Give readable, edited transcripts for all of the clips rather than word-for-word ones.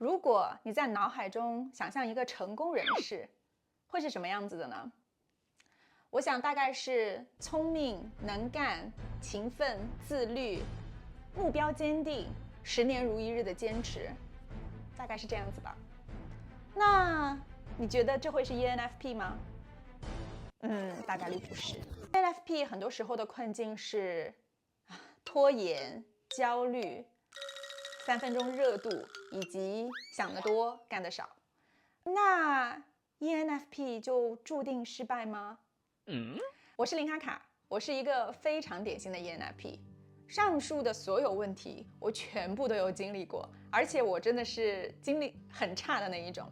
如果你在脑海中想象一个成功人士，会是什么样子的呢？我想大概是聪明、能干、勤奋、自律、目标坚定、10年如一日的坚持，大概是这样子吧。那你觉得这会是 ENFP 吗？大概率不是。ENFP 很多时候的困境是拖延、焦虑、3分钟热度以及想得多、干得少。那 ENFP 就注定失败吗？我是林卡卡，我是一个非常典型的 ENFP。上述的所有问题，我全部都有经历过，而且我真的是精力很差的那一种。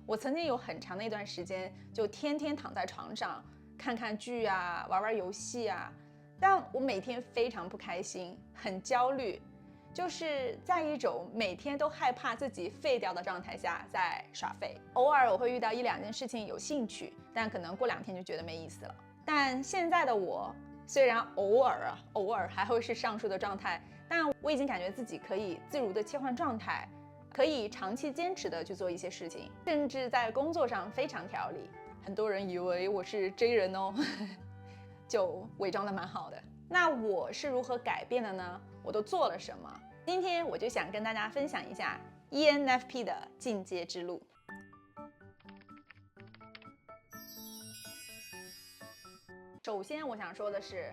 我曾经有很长的一段时间，就天天躺在床上看看剧啊，玩玩游戏啊，但我每天非常不开心，很焦虑，就是在一种每天都害怕自己废掉的状态下在耍废。偶尔我会遇到1、2件事情有兴趣，但可能过2天就觉得没意思了。但现在的我，虽然偶尔还会是上述的状态，但我已经感觉自己可以自如的切换状态，可以长期坚持的去做一些事情，甚至在工作上非常条理。很多人以为我是 J 人哦，就伪装的蛮好的。那我是如何改变的呢？我都做了什么？今天我就想跟大家分享一下 ENFP 的进阶之路。首先我想说的是，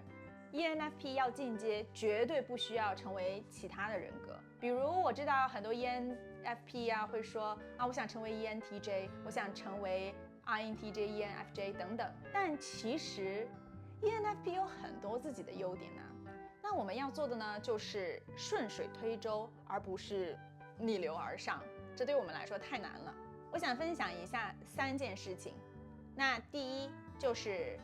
ENFP 要进阶绝对不需要成为其他的人格。比如我知道很多 ENFP 啊会说我想成为 ENTJ， 我想成为 INTJ、ENFJ 等等，但其实 ENFP 有很多自己的优点那我们要做的呢，就是顺水推舟，而不是逆流而上，这对我们来说太难了。我想分享一下3件事情。那第一就是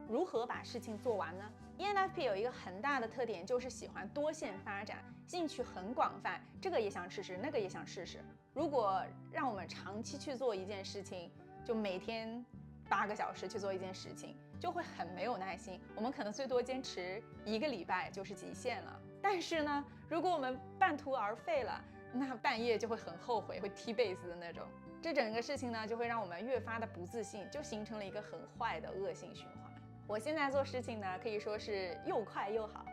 如何把事情做完呢？ ENFP 有一个很大的特点，就是喜欢多线发展，兴趣很广泛，这个也想试试，那个也想试试。如果让我们长期去做一件事情，就每天8个小时去做一件事情，就会很没有耐心。我们可能最多坚持1个礼拜就是极限了。但是呢，如果我们半途而废了，那半夜就会很后悔，会踢被子的那种。这整个事情呢，就会让我们越发的不自信，就形成了一个很坏的恶性循环。我现在做事情呢，可以说是又快又好。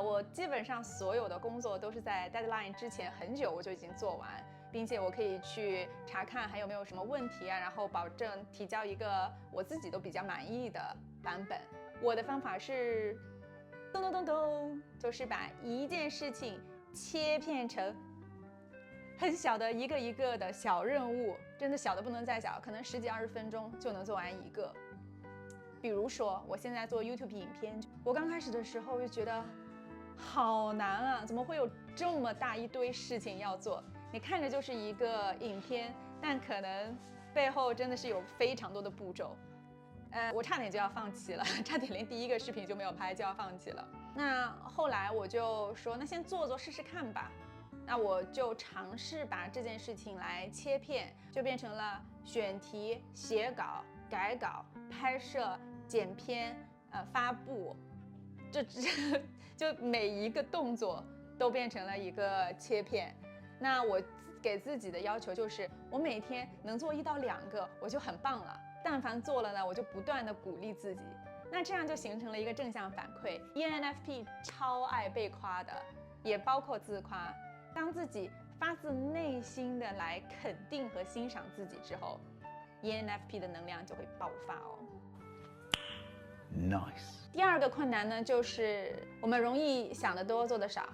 我基本上所有的工作都是在 deadline 之前很久我就已经做完，并且我可以去查看还有没有什么问题啊，然后保证提交一个我自己都比较满意的版本。我的方法是咚咚咚咚，就是把一件事情切片成很小的一个一个的小任务，真的小的不能再小，可能10几20分钟就能做完一个。比如说我现在做 YouTube 影片，我刚开始的时候就觉得好难啊，怎么会有这么大一堆事情要做？你看着就是一个影片，但可能背后真的是有非常多的步骤。我差点就要放弃了，差点连第1个视频就没有拍就要放弃了。那后来我就说，那先做做试试看吧。那我就尝试把这件事情来切片，就变成了选题、写稿、改稿、拍摄、剪片、发布，就每一个动作都变成了一个切片。那我给自己的要求就是，我每天能做1到2个，我就很棒了。但凡做了呢，我就不断的鼓励自己。那这样就形成了一个正向反馈。ENFP 超爱被夸的，也包括自夸。当自己发自内心的来肯定和欣赏自己之后， ENFP 的能量就会爆发哦。Nice。第2个困难呢，就是我们容易想得多做得少。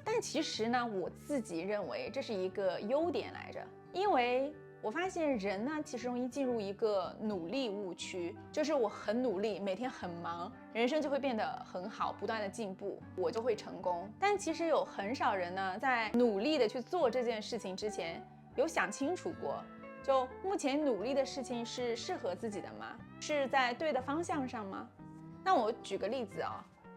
但其实呢，我自己认为这是一个优点来着，因为我发现人呢，其实容易进入一个努力误区，就是我很努力，每天很忙，人生就会变得很好，不断的进步，我就会成功。但其实有很少人呢，在努力的去做这件事情之前，有想清楚过，就目前努力的事情是适合自己的吗？是在对的方向上吗？那我举个例子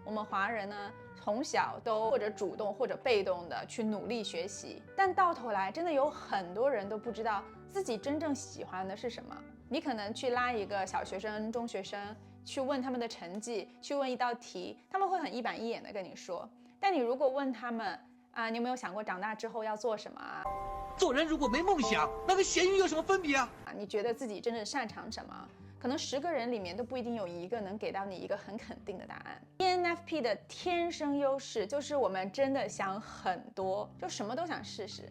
我们华人呢，从小都或者主动或者被动的去努力学习，但到头来真的有很多人都不知道自己真正喜欢的是什么。你可能去拉一个小学生、中学生，去问他们的成绩，去问一道题，他们会很一板一眼的跟你说。但你如果问他们你有没有想过长大之后要做什么做人如果没梦想，那跟咸鱼有什么分别啊？你觉得自己真正擅长什么？可能10个人里面都不一定有一个能给到你一个很肯定的答案。ENFP 的天生优势就是我们真的想很多，就什么都想试试。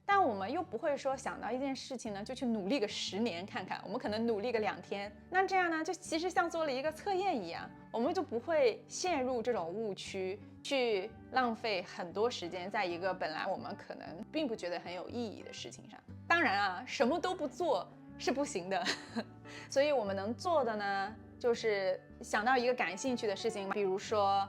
但我们又不会说想到一件事情呢，就去努力个10年看看，我们可能努力个2天，那这样呢，就其实像做了一个测验一样，我们就不会陷入这种误区，去浪费很多时间在一个本来我们可能并不觉得很有意义的事情上。当然啊，什么都不做是不行的，所以我们能做的呢，就是想到一个感兴趣的事情，比如说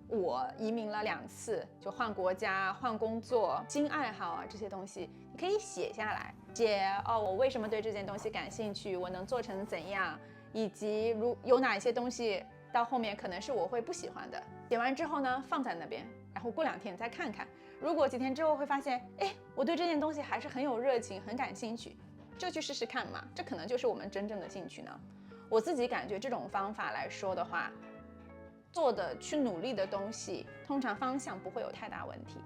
我移民了2次，就换国家、换工作、新爱好啊这些东西，你可以写下来，写我为什么对这件东西感兴趣，我能做成怎样，以及有哪些东西到后面可能是我会不喜欢的。写完之后呢，放在那边，然后过2天再看看，如果几天之后会发现，我对这件东西还是很有热情、很感兴趣，就去试试看嘛，这可能就是我们真正的兴趣呢。我自己感觉这种方法来说的话，做的去努力的东西，通常方向不会有太大问题。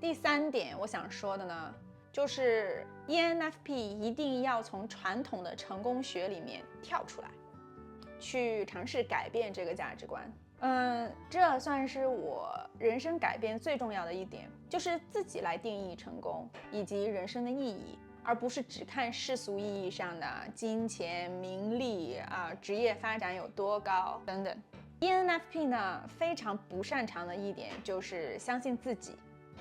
第3点我想说的呢，就是 ENFP 一定要从传统的成功学里面跳出来，去尝试改变这个价值观。这算是我人生改变最重要的一点，就是自己来定义成功以及人生的意义，而不是只看世俗意义上的金钱、名利啊、职业发展有多高等等。ENFP 呢，非常不擅长的一点就是相信自己。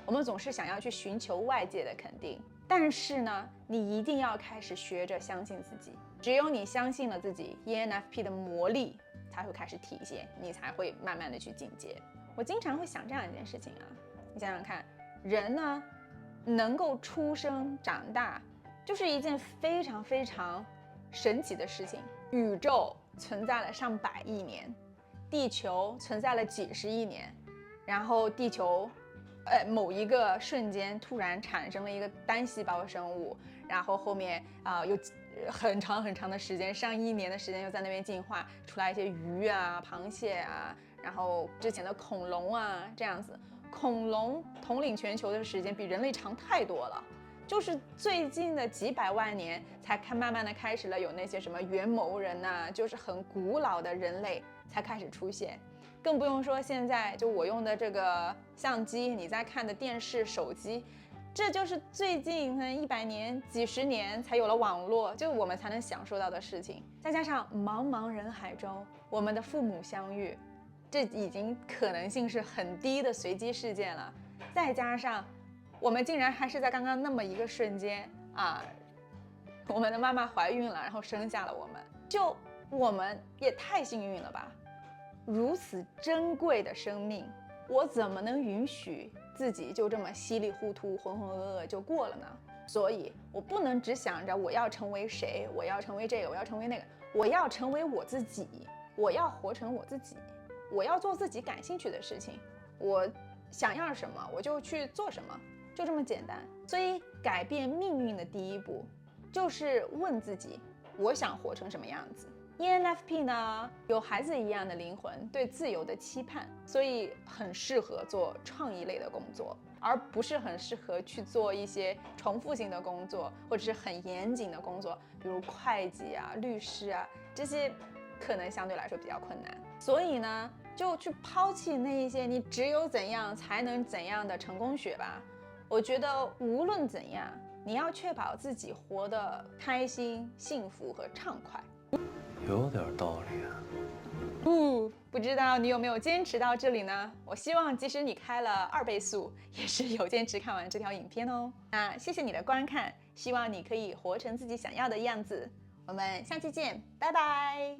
我们总是想要去寻求外界的肯定，但是呢，你一定要开始学着相信自己。只有你相信了自己， ENFP 的魔力才会开始体现，你才会慢慢的去进阶。我经常会想这样一件事情啊，你想想看，人呢能够出生长大，就是一件非常非常神奇的事情。宇宙存在了上百亿年，地球存在了几十亿年，然后地球某一个瞬间突然产生了一个单细胞生物，然后后面有很长很长的时间，上亿年的时间又在那边进化出来一些鱼啊、螃蟹啊，然后之前的恐龙啊这样子。恐龙统领全球的时间比人类长太多了，就是最近的几百万年才慢慢的开始了有那些什么猿谋人呐，就是很古老的人类才开始出现。更不用说现在就我用的这个相机，你在看的电视、手机，这就是最近100年、几十年才有了网络，就我们才能享受到的事情。再加上茫茫人海中我们的父母相遇，这已经可能性是很低的随机事件了。再加上我们竟然还是在刚刚那么一个瞬间啊，我们的妈妈怀孕了，然后生下了我们，就我们也太幸运了吧！如此珍贵的生命，我怎么能允许自己就这么稀里糊涂、浑浑噩噩就过了呢？所以我不能只想着我要成为谁，我要成为这个，我要成为那个，我要成为我自己，我要活成我自己，我要做自己感兴趣的事情，我想要什么我就去做什么，就这么简单。所以改变命运的第一步，就是问自己，我想活成什么样子。ENFP 呢，有孩子一样的灵魂，对自由的期盼，所以很适合做创意类的工作，而不是很适合去做一些重复性的工作，或者是很严谨的工作，比如会计啊、律师啊，这些可能相对来说比较困难。所以呢，就去抛弃那一些你只有怎样才能怎样的成功学吧。我觉得无论怎样，你要确保自己活得开心、幸福和畅快。有点道理啊。不知道你有没有坚持到这里呢？我希望即使你开了2倍速，也是有坚持看完这条影片哦。那谢谢你的观看，希望你可以活成自己想要的样子。我们下期见，拜拜。